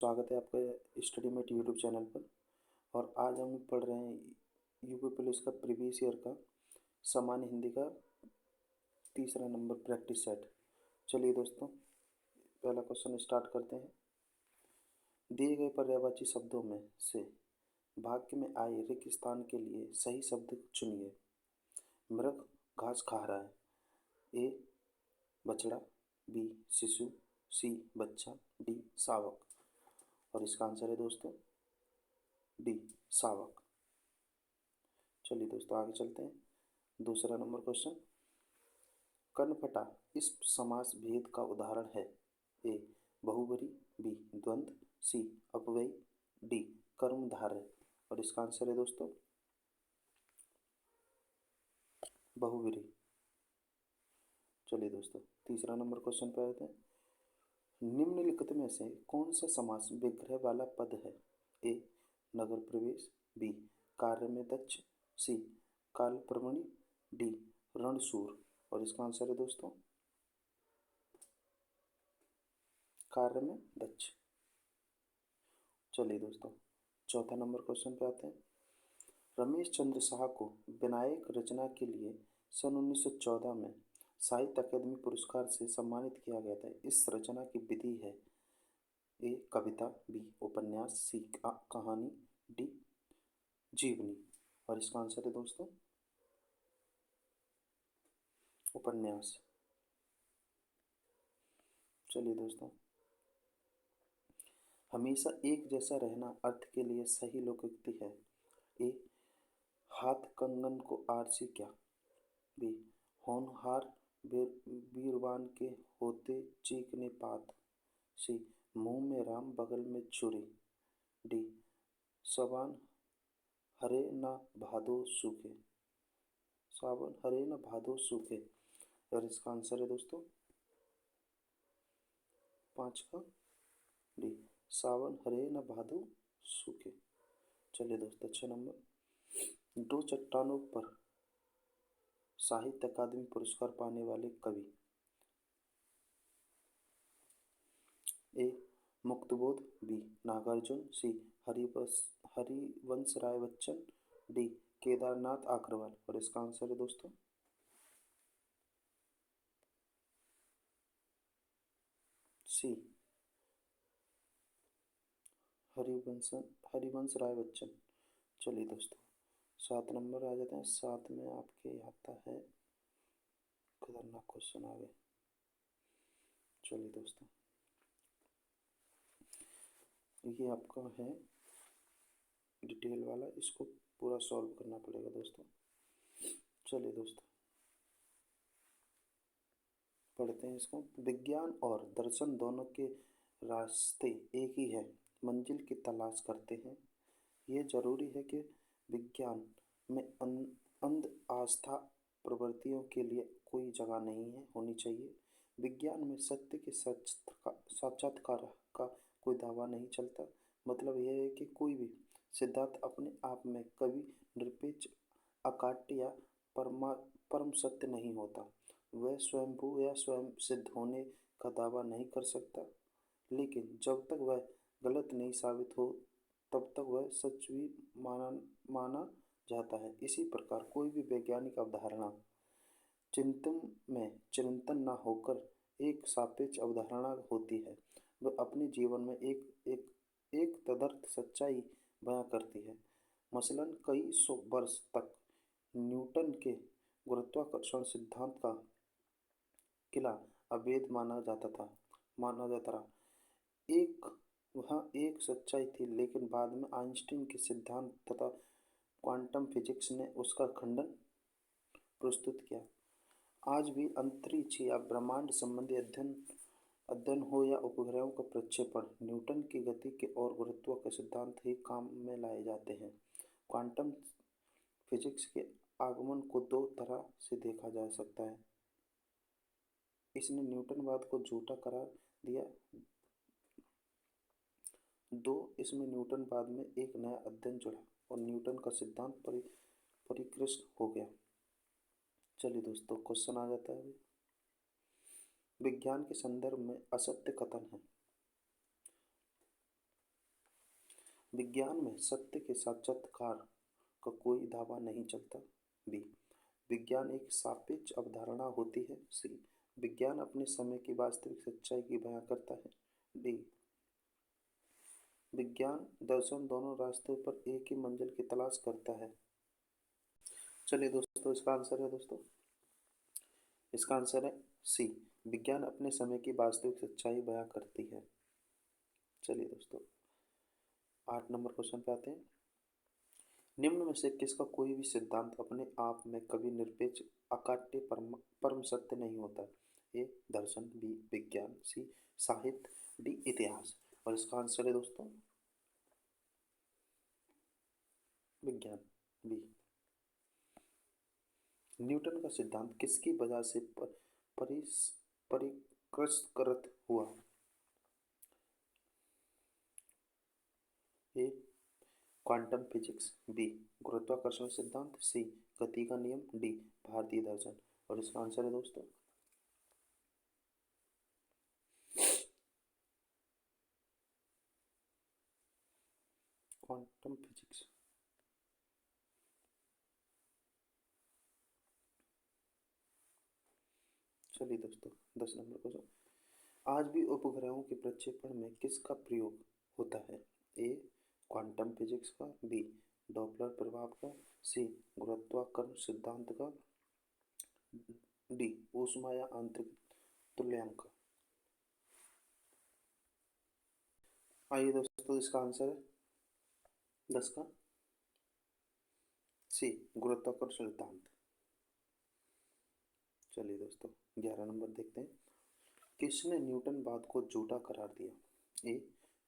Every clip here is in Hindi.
स्वागत है आपका स्टडी मेट यूट्यूब चैनल पर। और आज हम पढ़ रहे हैं यूपी पुलिस का प्रीवियस ईयर का सामान्य हिंदी का तीसरा नंबर प्रैक्टिस सेट। चलिए दोस्तों, पहला क्वेश्चन स्टार्ट करते हैं। दिए गए पर्यायवाची शब्दों में से वाक्य में आए रिक्त स्थान के लिए सही शब्द चुनिए। मृग घास खा रहा है। ए बछड़ा, बी शिशु, सी बच्चा, डी शावक। और इसका आंसर है दोस्तों डी शावक। चलिए दोस्तों आगे चलते हैं। दूसरा नंबर क्वेश्चन, कर्णफटा इस समास भेद का उदाहरण है। ए बहुब्री, बी द्वंद्व, सी अपव्यय, डी कर्मधारय। और इसका आंसर है दोस्तों बहुब्री। चलिए दोस्तों तीसरा नंबर क्वेश्चन पे आते हैं। निम्नलिखित में से कौन सा समास विग्रह वाला पद है। ए नगर प्रवेश, बी कार्य में दक्ष, सी काल प्रमणि, डी रणशूर। और इसका आंसर है दोस्तों कार्य में दक्ष। चलिए दोस्तों चौथा नंबर क्वेश्चन पे आते हैं। रमेश चंद्र शाह को विनायक रचना के लिए सन 1914 में साहित्य अकादमी पुरस्कार से सम्मानित किया गया था। इस रचना की विधि है। ए कविता, बी उपन्यास, सी कहानी, डी जीवनी। और इसका आंसर है दोस्तों उपन्यास। चलिए दोस्तों, हमेशा एक जैसा रहना अर्थ के लिए सही लोकोक्ति है। ए हाथ कंगन को आरसी क्या, बी होनहार बीरबान के होते चीकने पात, सी मुंह में राम बगल में छुरी, डी सावन हरे न भादो सूखे, सावन हरे न भादो सूखे। और इसका आंसर है दोस्तों पाँच का डी सावन हरे न भादो सूखे। चलिए दोस्तों 6 नंबर, दो चट्टानों पर साहित्य अकादमी पुरस्कार पाने वाले कवि। ए मुक्तबोध, बी नागार्जुन, सी हरिवंश राय बच्चन, डी केदारनाथ अग्रवाल। और इसका आंसर है दोस्तों सी हरिवंश राय बच्चन। चलिए दोस्तों 7 नंबर आ जाते हैं। 7 में आपके आता है खतरनाक क्वेश्चन आ गए। चलिए दोस्तों ये आपका है डिटेल वाला, इसको पूरा सॉल्व करना पड़ेगा दोस्तों। चलिए दोस्तों पढ़ते हैं इसको। विज्ञान और दर्शन दोनों के रास्ते एक ही है, मंजिल की तलाश करते हैं। ये जरूरी है कि विज्ञान में अंध आस्था प्रवृत्तियों के लिए कोई जगह नहीं है होनी चाहिए। विज्ञान में सत्य के साक्षात्कार का कोई दावा नहीं चलता। मतलब यह है कि कोई भी सिद्धांत अपने आप में कभी निरपेक्ष, अकाट्य या परम सत्य नहीं होता। वह स्वयंभू या स्वयं सिद्ध होने का दावा नहीं कर सकता, लेकिन जब तक वह गलत नहीं साबित हो तब तक वह सच भी माना जाता है। इसी प्रकार कोई भी वैज्ञानिक अवधारणा चिंतन में चिरंतन न होकर एक सापेक्ष अवधारणा होती है। वह अपने जीवन में एक तदर्थ सच्चाई बयां करती है। मसलन कई सौ वर्ष तक न्यूटन के गुरुत्वाकर्षण सिद्धांत का किला अवैध माना जाता रहा। वह एक सच्चाई थी, लेकिन बाद में आइंस्टीन के सिद्धांत तथा क्वांटम फिजिक्स ने उसका खंडन प्रस्तुत किया। आज भी अंतरिक्ष या ब्रह्मांड संबंधी अध्ययन हो या उपग्रहों का प्रक्षेपण, न्यूटन की गति के और गुरुत्व के सिद्धांत ही काम में लाए जाते हैं। क्वांटम फिजिक्स के आगमन को दो तरह से देखा जा सकता है। इसने न्यूटनवाद को झूठा करार दिया। दो, इसमें न्यूटनवाद में एक नया अध्ययन जुड़ा और न्यूटन का सिद्धांत परिष्कृत हो गया। चलिए दोस्तों क्वेश्चन आ जाता है। विज्ञान के संदर्भ में असत्य कथन है। विज्ञान में सत्य के साक्षात्कार का कोई दावा नहीं चलता। बी, विज्ञान एक सापेक्ष अवधारणा होती है। सी, विज्ञान अपने समय की वास्तविक सच्चाई की बयां करता है। डी, विज्ञान दर्शन दोनों रास्तों पर एक ही मंजिल की तलाश करता है। चलिए दोस्तों, इसका आंसर है दोस्तों, इसका आंसर है सी, विज्ञान अपने समय की वास्तविक सच्चाई बयां करती है। चलिए दोस्तों, 8 नंबर क्वेश्चन पे आते हैं। निम्न में से किसका कोई भी सिद्धांत अपने आप में कभी निरपेक्ष अकाट्य परम सत्य नहीं होता? ए, दर्शन। बी, विज्ञान। सी, साहित्य। डी, इतिहास। और इसका आंसर है दोस्तों विज्ञान, बी। न्यूटन का सिद्धांत किसकी वजह से परिष्कृत हुआ? ए, क्वांटम फिजिक्स। बी, गुरुत्वाकर्षण सिद्धांत। सी, गति का नियम। डी, भारतीय दर्शन। और इसका आंसर है दोस्तों क्वांटम फिजिक्स। चलिए दोस्तों, 10 नंबर क्वेश्चन। आज भी उपग्रहों के प्रक्षेपण में किसका प्रयोग होता है? ए, क्वांटम फिजिक्स का। बी, डॉपलर प्रभाव का। सी, गुरुत्वाकर्षण सिद्धांत का। डी, ऊष्मा या आंतरिक तुल्यांक का। आइए दोस्तों, इसका आंसर है 10 का सी, गुरुत्वाकर्षण सिद्धांत। चलिए दोस्तों, 11 नंबर देखते हैं। किसने न्यूटनवाद को झूठा करार दिया? ए,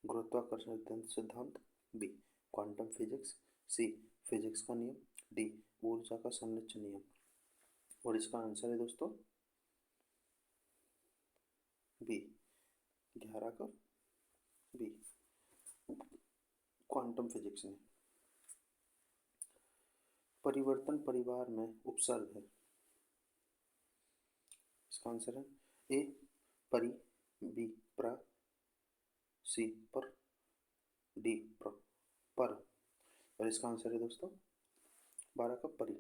गुरुत्वाकर्षण सिद्धांत। B, quantum physics. C, physics का नियम। डी, ऊर्जा का संरक्षण नियम। और इसका आंसर है दोस्तों बी, 11 का बी, क्वांटम फिजिक्स ने। परिवर्तन परिवार में उपसर्ग है। इसका आंसर है ए, परि। बी, प्र। सी, पर। डी, पर। और इसका आंसर है दोस्तों 12 का परि।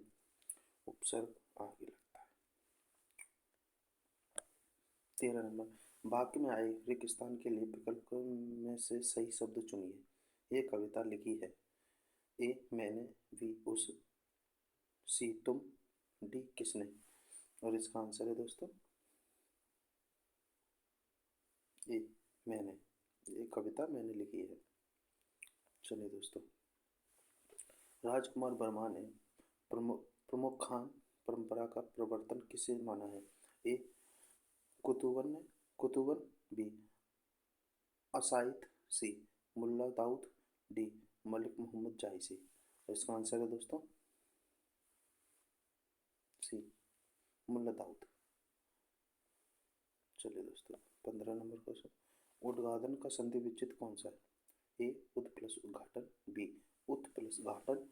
उपसर्ग आगे लगता है। 13 नंबर, वाक्य में आए रेगिस्तान के लिए विकल्प में से सही शब्द चुनिए। ये कविता लिखी है। ए, मैंने। बी, उस। सी, तुम। डी, किसने। और इसका आंसर है दोस्तों ए, मैंने। ये कविता मैंने लिखी है। चलिए दोस्तों, राजकुमार वर्मा ने प्रमुख खान परंपरा का प्रवर्तन किसे माना है? ए, कुतुबन ने। कुतुबन। B, acid. सी, मुल्ला दाऊद। डी, मलिक मोहम्मद जायसी। इसका आंसर है दोस्तों सी, मुल्ला दाऊद। चलिए दोस्तों, 15 नंबर क्वेश्चन। उद्घाटन का संधि विच्छेद कौन सा है? ए, उद प्लस उद्घाटन। बी, उत प्लस घाटन।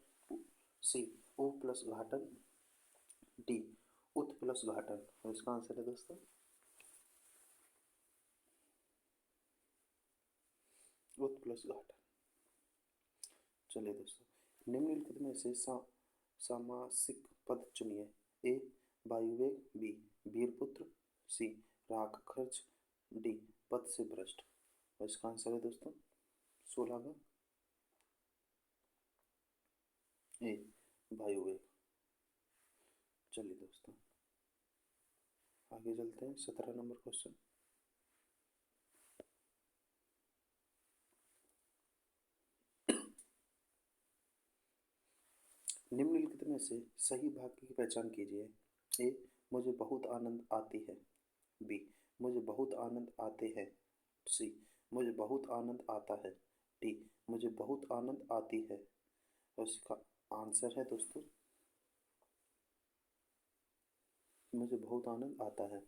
सी, ओ प्लस घाटन। डी, उत प्लस घाटन। और इसका आंसर है दोस्तों उत प्लस घाटन। चलिए दोस्तों, निम्नलिखित में से सामासिक पद चुनिए। ए, वायुवेग। बी, वीरपुत्र। सी, राग खर्च। डी, पद से भ्रष्ट। और इसका आंसर है दोस्तों 16 का ए, वायुवेग। चलिए दोस्तों, आगे चलते हैं। 17 नंबर क्वेश्चन। निम्नलिखित में से सही वाक्य की पहचान कीजिए। ए, मुझे बहुत आनंद आती है। बी, मुझे बहुत आनंद आते हैं। सी, मुझे बहुत आनंद आता है। डी, मुझे बहुत आनंद आती है। और इसका आंसर है दोस्तों मुझे बहुत आनंद आता है।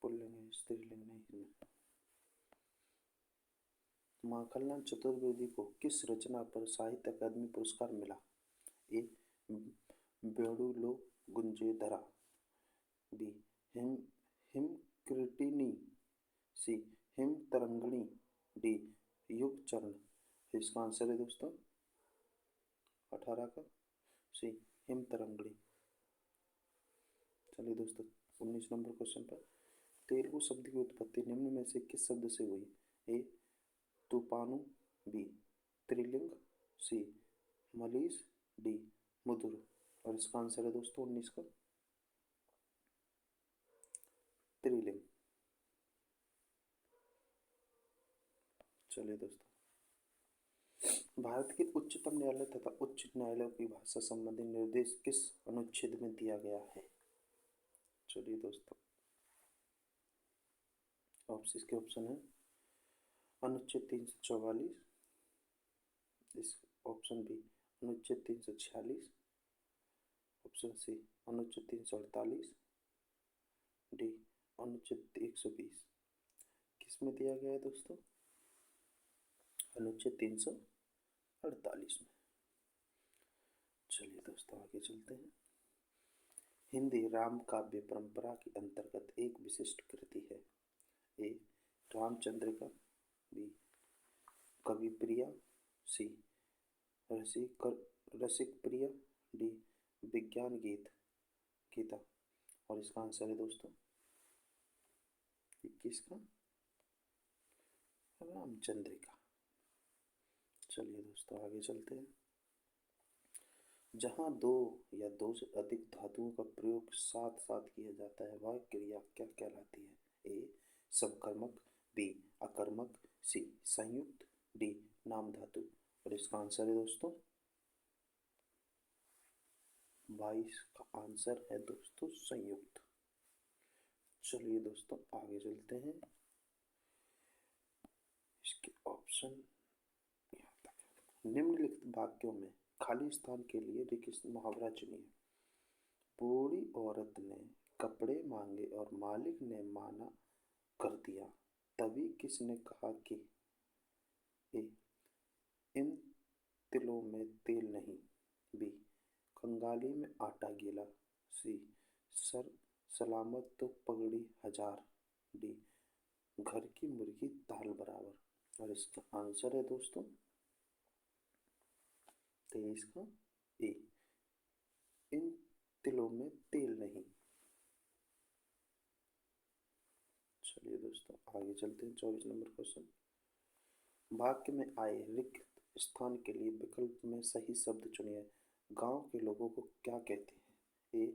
पुल्लिंग है, स्त्रीलिंग नहीं है। माखनलाल चतुर्वेदी को किस रचना पर साहित्य अकादमी पुरस्कार मिला? ए, बेड़ुलो गुंजेदरा। बी, हिम हिमकृतिनी। सी, हिम तरंगिणी। डी, युग चरण। इसका आंसर है दोस्तों 18 का सी हिम तरंगड़ी। चलिए दोस्तों 19 नंबर क्वेश्चन पर, तेलुगु शब्द की उत्पत्ति निम्न में से किस शब्द से हुई? ए तूफानु, बी त्रिलिंग, सी मलीस, डी मुदुर। और इसका आंसर है दोस्तों 19 का त्रिलिंग। चलिए दोस्तों, भारत के उच्चतम न्यायालय तथा उच्च न्यायालय की भाषा संबंधी निर्देश किस अनुच्छेद में दिया गया है? चलिए दोस्तों, इसके ऑप्शन है अनुच्छेद 344, इस ऑप्शन बी अनुच्छेद 346, ऑप्शन सी अनुच्छेद 348, डी अनुच्छेद 120। किस में दिया गया है दोस्तों? अनुच्छेद 348 में। चलिए दोस्तों आगे चलते हैं। हिंदी राम काव्य परंपरा के अंतर्गत एक विशिष्ट कृति है। ए रामचंद्रिका, बी कवि प्रिया, सी रसिक प्रिया, डी विज्ञान गीता। और इसका आंसर है दोस्तों 21 का रामचंद्रिका। चलिए दोस्तों आगे चलते हैं। जहाँ दो या दो से अधिक धातुओं का प्रयोग साथ साथ किया जाता है वह क्रिया क्या कहलाती है? ए समकर्मक, बी अकर्मक, सी संयुक्त, डी नाम धातु। और इसका आंसर है दोस्तों 22 का आंसर है दोस्तों संयुक्त। चलिए दोस्तों आगे चलते हैं। इसके ऑप्शन यहाँ तक है। निम्नलिखित वाक्यों में खाली स्थान के लिए एक मुहावरा चुनिए। बूढ़ी औरत ने कपड़े मांगे और मालिक ने माना कर दिया, तभी किसने कहा कि ए इन तिलों में तेल नहीं, बी कंगाली में आटा गीला, सी सर सलामत तो पगड़ी हजार, डी घर की मुर्गी दाल बराबर। और इसका आंसर है दोस्तों 23 का ए इन तिलों में तेल नहीं। चलिए दोस्तों आगे चलते हैं। 24 नंबर क्वेश्चन, वाक्य में आए रिक्त स्थान के लिए विकल्प में सही शब्द चुनिए। गांव के लोगों को क्या कहते हैं? ए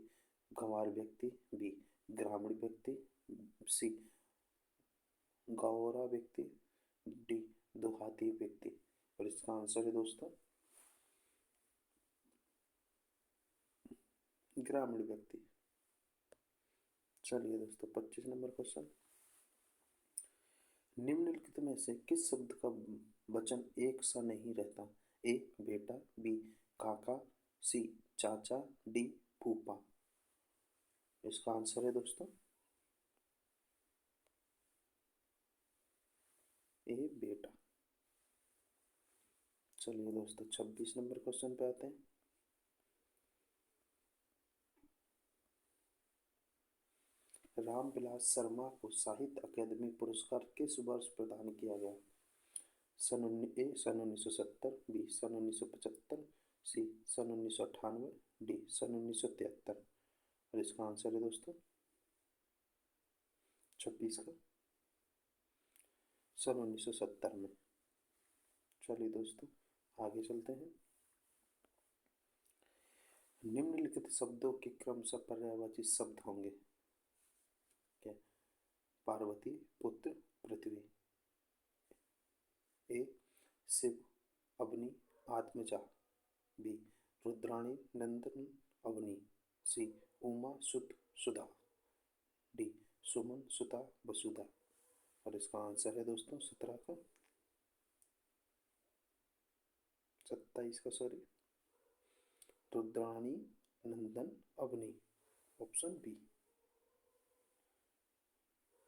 गंवार व्यक्ति, बी ग्रामीण व्यक्ति, सी गौरा व्यक्ति, डी देहाती व्यक्ति। और इसका आंसर है दोस्तों ग्रामीण व्यक्ति। चलिए दोस्तों 25 नंबर क्वेश्चन, निम्नलिखित में से किस शब्द का वचन एक सा नहीं रहता? ए बेटा, बी काका, सी चाचा, डी फूफा। इसका आंसर है दोस्तों ए बेटा। चलिए दोस्तों 26 नंबर क्वेश्चन पे आते हैं। रामविलास शर्मा को साहित्य अकादमी पुरस्कार किस वर्ष प्रदान किया गया? सन 1970, बी सन 1975, सी सन 1998, डी सन 1973। और इसका आंसर है दोस्तों 26 का सन 1970 में। चलिए दोस्तों आगे चलते हैं। निम्नलिखित शब्दों के क्रमशः पर्यायवाची शब्द होंगे। क्या? पार्वती, पुत्र, पृथ्वी। ए शिव, अग्नि, आत्मजा, बी रुद्राणी, नंदन, अग्नि, सी उमा, सुत, सुधा, डी सुमन, सुता, वसुधा। और इसका आंसर है दोस्तों 17 का 27 का सॉरी रुद्राणी, नंदन, अग्नि। ऑप्शन बी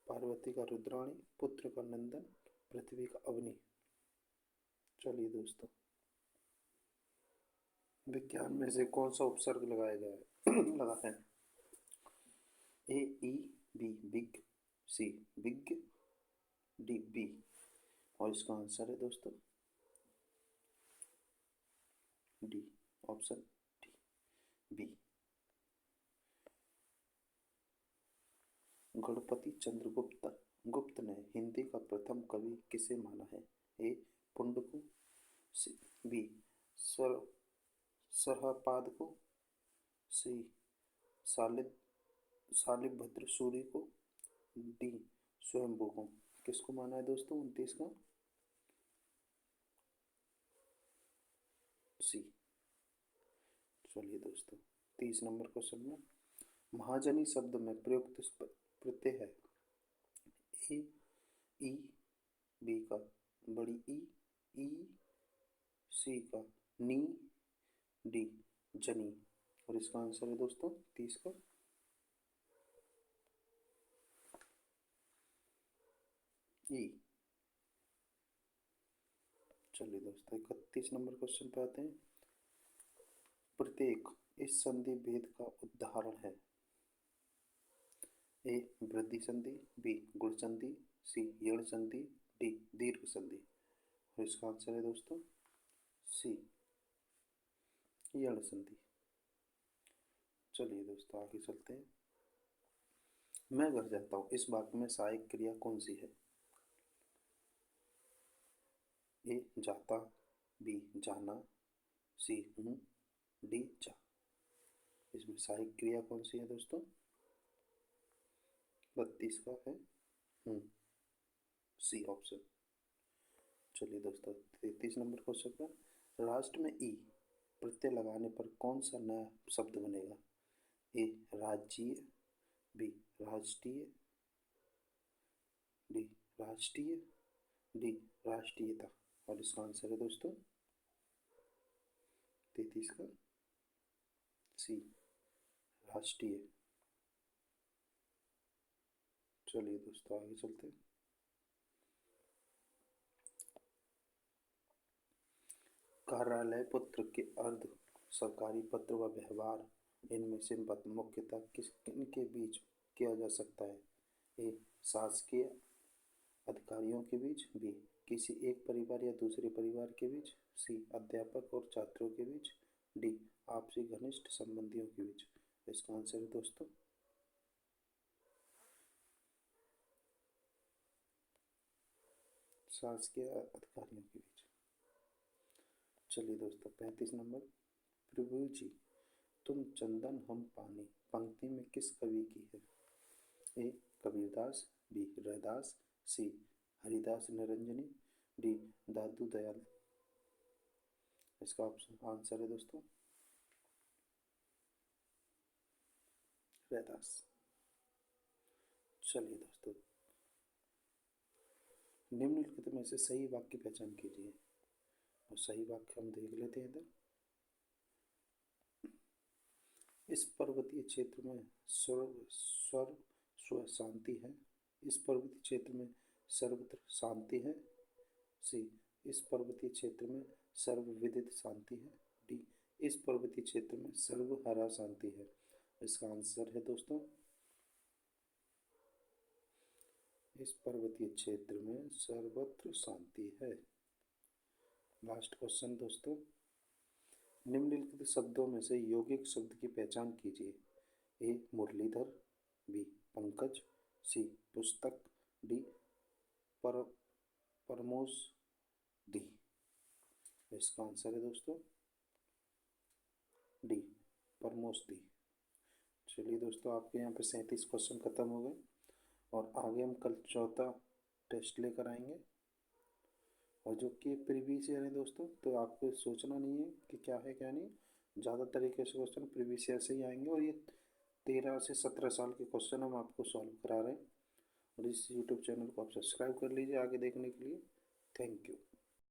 पार्वती का रुद्राणी, पुत्र का नंदन, पृथ्वी का अग्नि। चलिए दोस्तों, विज्ञान में से कौन सा उपसर्ग लगाया गया है लगा है? A E B big, C big, D B. और इसका आंसर है दोस्तों D option D B. Ganapati Chandragupta Gupta ने हिंदी का प्रथम कवि किसे माना है? ए पुंड को, बी सर सरहपाद को, सी शालिद शालिभद्र सूरी को, डी स्वयंभू को। किसको माना है दोस्तों 29 का? सी। चलिए दोस्तों 30 नंबर क्वेश्चन में महाजनी शब्द में प्रयुक्त प्रत्यय है? ए ई, बी का बड़ी ई, ई, सी का नी, डी जनी। और इसका आंसर है दोस्तों 30 का ई। चलिए दोस्तों 31 नंबर क्वेश्चन पे आते हैं। प्रत्येक इस संधि भेद का उदाहरण है? ए वृद्धि संधि, बी गुण संधि, सी यण संधि, डी दीर्घ संधि। और इसका आंसर है दोस्तों सी यण संधि। चलिए दोस्तों आगे चलते हैं। मैं घर जाता हूँ इस वाक्य में सहायक क्रिया कौन सी है? ए जाता, बी जाना, सी हूँ, डी जा। इसमें सहायक क्रिया कौन सी है दोस्तों? 32 का है हूँ, सी ऑप्शन। चलिए दोस्तों 33 नंबर क्वेश्चन पर राष्ट्र में ई प्रत्यय लगाने पर कौन सा नया शब्द बनेगा? ए राज्यीय, बी राष्ट्रीय, डी राष्ट्रीय, डी राष्ट्रीयता। और इसका आंसर है दोस्तों 33 का सी राष्ट्रीय। चलिए दोस्तों आगे चलते हैं। कार्यालय पत्र के अर्ध सरकारी पत्र व व्यवहार इनमें से मुख्यतः किनके बीच किया जा सकता है? ए शासकीय अधिकारियों के बीच, बी किसी एक परिवार या दूसरे परिवार के बीच, सी अध्यापक और छात्रों के बीच, डी आपसी घनिष्ठ संबंधियों के बीच। इसका आंसर है दोस्तों शासकीय अधिकारियों के बीच। चलिए दोस्तों 35 नंबर। प्रभु जी तुम चंदन हम पानी पंक्ति में किस कवि की है? ए कबीरदास, बी रैदास, सी हरिदास निरंजनी, डी दादू दयाल। इसका ऑप्शन आंसर है दोस्तों रैदास। चलिए दोस्तों निम्नलिखित में से सही वाक्य की पहचान कीजिए। और सही वाक्य हम देख लेते हैं इधर। इस पर्वतीय क्षेत्र में स्व शांति है। इस पर्वतीय क्षेत्र में सर्वत्र शांति है। सी इस पर्वतीय क्षेत्र में सर्वविदित शांति है। डी इस पर्वतीय क्षेत्र में सर्वहरा शांति है। इसका आंसर है दोस्तों इस पर्वतीय क्षेत्र में सर्वत्र शांति है। लास्ट क्वेश्चन दोस्तों। निम्नलिखित शब्दों में से यौगिक शब्द की पहचान कीजिए। ए मुरलीधर, बी पंकज, सी पुस्तक, डी परमोश डी। इसका आंसर है दोस्तों डी परमोश डी। चलिए दोस्तों आपके यहाँ पे 37 क्वेश्चन खत्म हो गए और आगे हम कल चौथा टेस्ट लेकर आएंगे। और जो कि प्रीवियस ईयर है दोस्तों तो आपको सोचना नहीं है कि क्या है क्या नहीं। ज़्यादा तरीके से क्वेश्चन प्रीवियस ईयर से ही आएंगे और ये 13 से 17 साल के क्वेश्चन हम आपको सॉल्व करा रहे हैं। और इस यूट्यूब चैनल को आप सब्सक्राइब कर लीजिए आगे देखने के लिए। Thank you.